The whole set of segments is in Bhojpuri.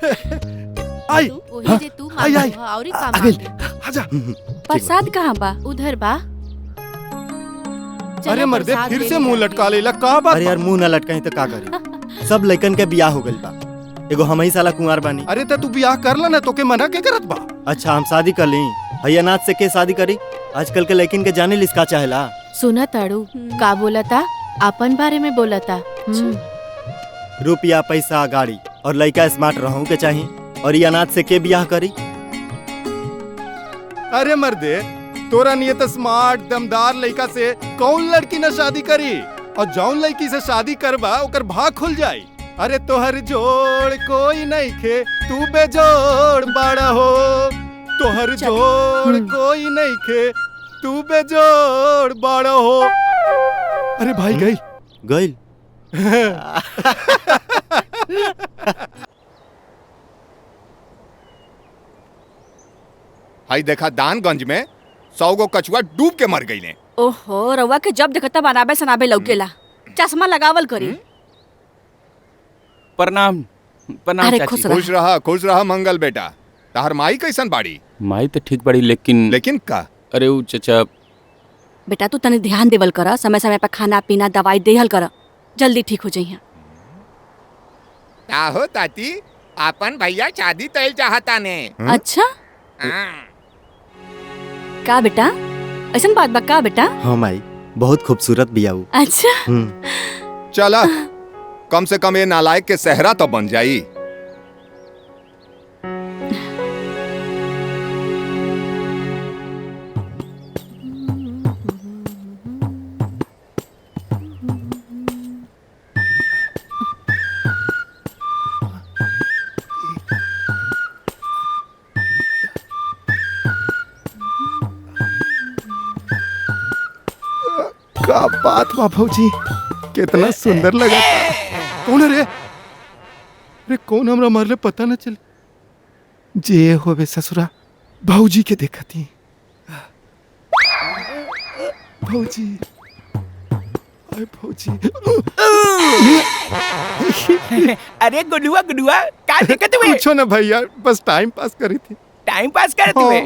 आई वही जे तू आई आई मांगो औरी का अगल मांगे। आजा। प्रसाद कहाँ बा? उधर बा। अरे मर्दे प्रसाद फिर ले से ले मुंह जाके। लटका लेला का बात? अरे यार मुंह ना लटकाई तो का करी। सब लइकन के बियाह हो गइल बा, एगो हम ही साला कुंवार बानी। अरे तू बियाह कर ला ना, तोके मना के करत बा? अच्छा हम शादी कर ली, भैया नाथ से के शादी करी? आजकल के लइकिन के जाने लिस्का चाहेला। सुना ताड़ू का बोलता? अपन बारे में बोलता। रुपया पैसा गाड़ी और लइका स्मार्ट रहूं के चाहिए, और ये अनाथ से के बियाह करी? अरे मर्दे तोरा नियत स्मार्ट दमदार लड़का से कौन लड़की न शादी करी, और जौन लड़की से शादी करबा ओकर भाग खुल जाई। अरे तोहर जोड़ कोई नहीं खे, तू बेजोड़ बड़ा हो। तोहर जोड़ कोई नहीं खे, तू बेजोड़ बड़ा हो। अरे भाई गई गइल। हाई देखा दानगंज में 100 गो कछुआ डूब के मर गईले। ओहो रउआ के जब देखता बनाबे सनाबे लौकेला। चश्मा लगावल करी। प्रणाम प्रणाम अरे चाची। खुश रहा मंगल बेटा। ताहर माई कैसन बाड़ी? माई तो ठीक बड़ी, लेकिन का? अरे उ चचा बेटा तू तने ध्यान देवल कर, समय समय पर खाना पीना दवाई देहल कर, जल्दी ठीक हो जाइए। का हो ताती, अपन भैया शादी तैल चाहता ने। अच्छा का बेटा, ऐसन बात बा का बेटा? हाँ माई बहुत खूबसूरत बियाऊ। अच्छा चला कम से कम ये नालायक के सेहरा तो बन जाई। का बात बा भौजी, कितना सुंदर लगा। कौन है रे? अरे कौन हमरा मारले पता न चले। जे होवे ससुरा भौजी के देखती। भौजी अरे भौजी। अरे गुडुआ का दिक्कत हुए? पूछो ना भैया, बस टाइम पास करी थी। टाइम पास करते हुए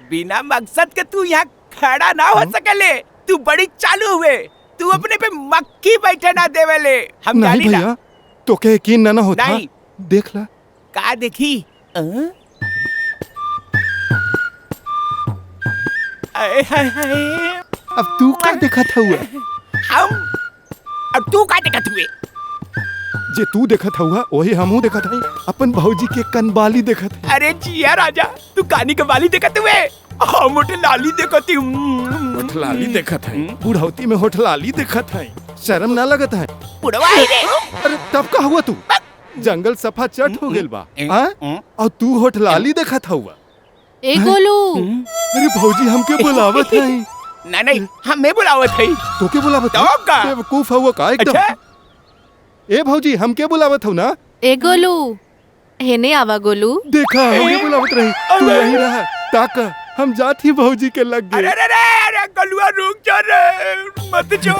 बिना मकसद के तू यहाँ खड़ा ना हो सकले। तू बड़ी चालू हुए, तू अपने पे मक्खी बैठे ना देवेले। हम नहीं जानी ना। भैया तोके यकीन ना होता। नहीं। देख ला का देखी? आए हाय हाय। अब तू का देखा था हुआ? हम अब तू का देखत हुए? जे तू देखा था हुआ वही हमहू देखा था। अपन भौजी के कनबाली देखा था। अरे जिया राजा, तू कानी के बाली देखत हुए? हम मोटे लाली देखती हूँ। होठलाली देखा था, बुढ़ौती में होठलाली देखा था। शर्म ना लगत है? बुढ़वा है रे। अरे तब का हुआ तू? जंगल सफा चट हो गेल बा। और तू होठलाली देखा था हुआ? ए गोलू अरे भौजी हमके बुलावत है। नहीं हमें बुलावत है। तो के बुलावत है? तो का? बेवकूफ हुआ का एकदम। अच्छा? ए भौजी हमके बुलावत हो ना? ए गोलू हेने आवा गोलू। देखा हमके बुलावत रही, तू यहीं रहा। ताका हम जाती भौजी के लग गए। अरे गलुआ रुक जा रे, मत जो।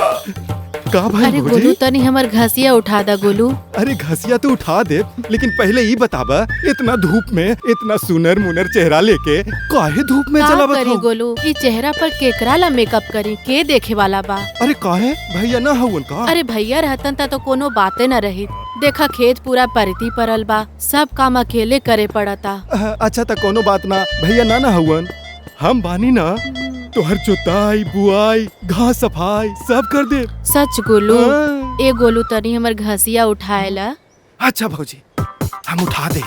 का भाई अरे भौजी? गोलू तनी हमर घसिया उठा दा गोलू। अरे घसिया तो उठा दे, लेकिन पहले ही बताबा इतना धूप में इतना सुनर मुनर चेहरा लेके काहे धूप में का चला करी बताओ? गोलू, ई चेहरा पर केकरा ला मेकअप करी, के देखे वाला बा? अरे काहे भैया ना हवन का? अरे भैया रहतन ता तो कोनो बाते न रही। देखा खेत पूरा परती परल बा, सब काम अकेले करे पड़ता। अच्छा तो कोनो बात ना, भैया ना हवन, हम बानी ना। तोहर जोताई बुआई घास सफाई सब कर दे। सच गोलू? हाँ। ए गोलू तनी हमर घसिया उठाएला। अच्छा भौजी हम उठा दे।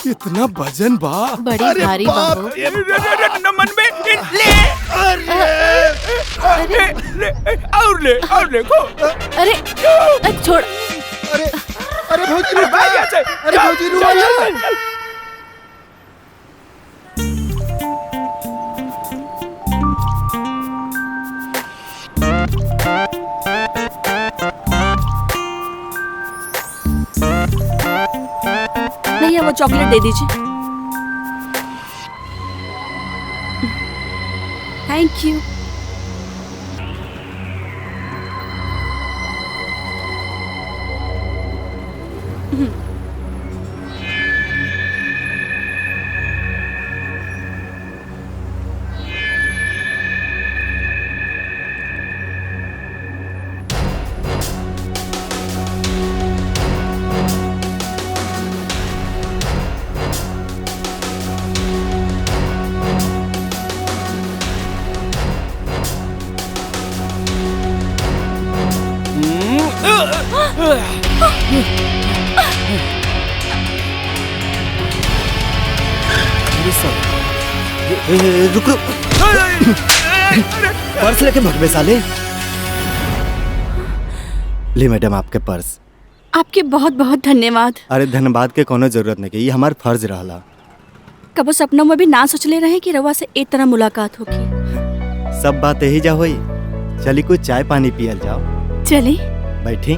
इतना वजन बा, बड़ी अरे भारी बाप बा। रे। नमन में ले। और ले को। अरे छोड़। अरे अरे भौजी रुक भाई जा। यहाँ से। अरे भौजी रुक जा। भैया वो चॉकलेट दे दीजिए। Thank you. रुक रुक, पर्स लेके भगवे साले। ले मैडम आपके पर्स। आपके बहुत बहुत धन्यवाद। अरे धन्यवाद के कोनो जरूरत नहीं, ये हमार फर्ज रहला। कबो सपनों में भी ना सोचले रहे कि रउआ से एक तरह मुलाकात होगी। सब बात यही जा होई। चली कुछ चाय पानी पियल जाओ। चले। बैठी।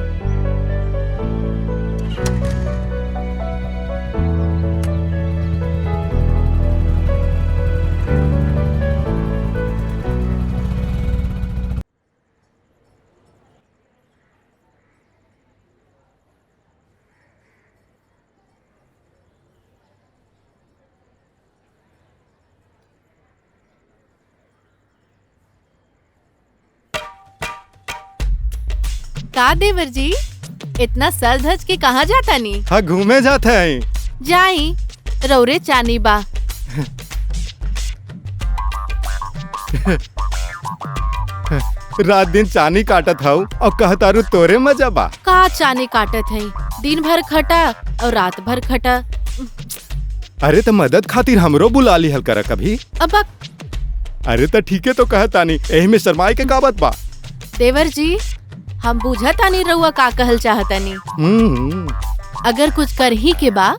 का देवर जी इतना सज धज के कहाँ जाता नी? हाँ घूमे जाते हैं। जाई रौरे चानी बा। रात दिन चानी काटत हूँ और कहतारू तोरे मजा बा। का चानी काटत है, दिन भर खटा और रात भर खटा। अरे तो मदद खातिर हमरो बुला ली हल करा कभी। अब अरे तो ठीक है तो कहतानी, यही में शर्माई के का बात बा। देवर जी हम बुझतानी रउआ का कहल चाहतानी। अगर कुछ कर ही के बा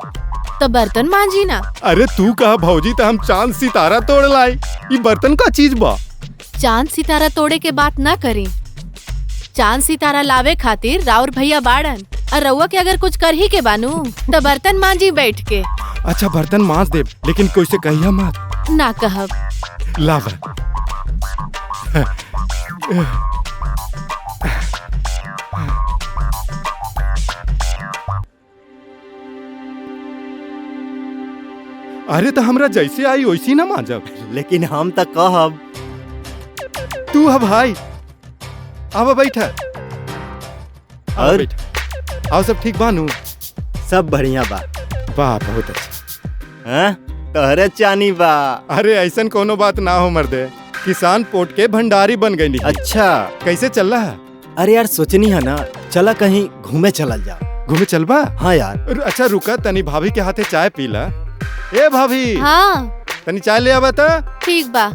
तो बर्तन मांजी ना। अरे तू कहा भौजी तो हम चांद सितारा तोड़ लाई। ये बर्तन का चीज बा। चांद सितारा तोड़े के बात ना करी। चांद सितारा लावे खातिर राउर भैया बाड़न, और रउआ के अगर कुछ कर ही के बानू तो बर्तन मांजी बैठ के। अच्छा बर्तन मांज दे, लेकिन कोई से कहिया मत। ना कहब। लावा। अरे तो हमरा जैसे आई वैसी ना मांजब। लेकिन हम तक कहब। तू है भाई, अब बैठा। और आओ सब ठीक बानू? सब बढ़िया बा। वाह बहुत अच्छा। हाँ तोहरे चानी बा। अरे ऐसन कोनो बात ना हो मर्दे, किसान पोट के भंडारी बन गई। अच्छा कैसे चल रहा है? अरे यार सोचनी है ना, चला कहीं घूमे चलल जा। घूमे चलबा? हाँ यार। अच्छा रुका, तनी भाभी के हाथे चाय पीला। ए भाभी। हाँ तनी चाय ले आवा। ठीक बा।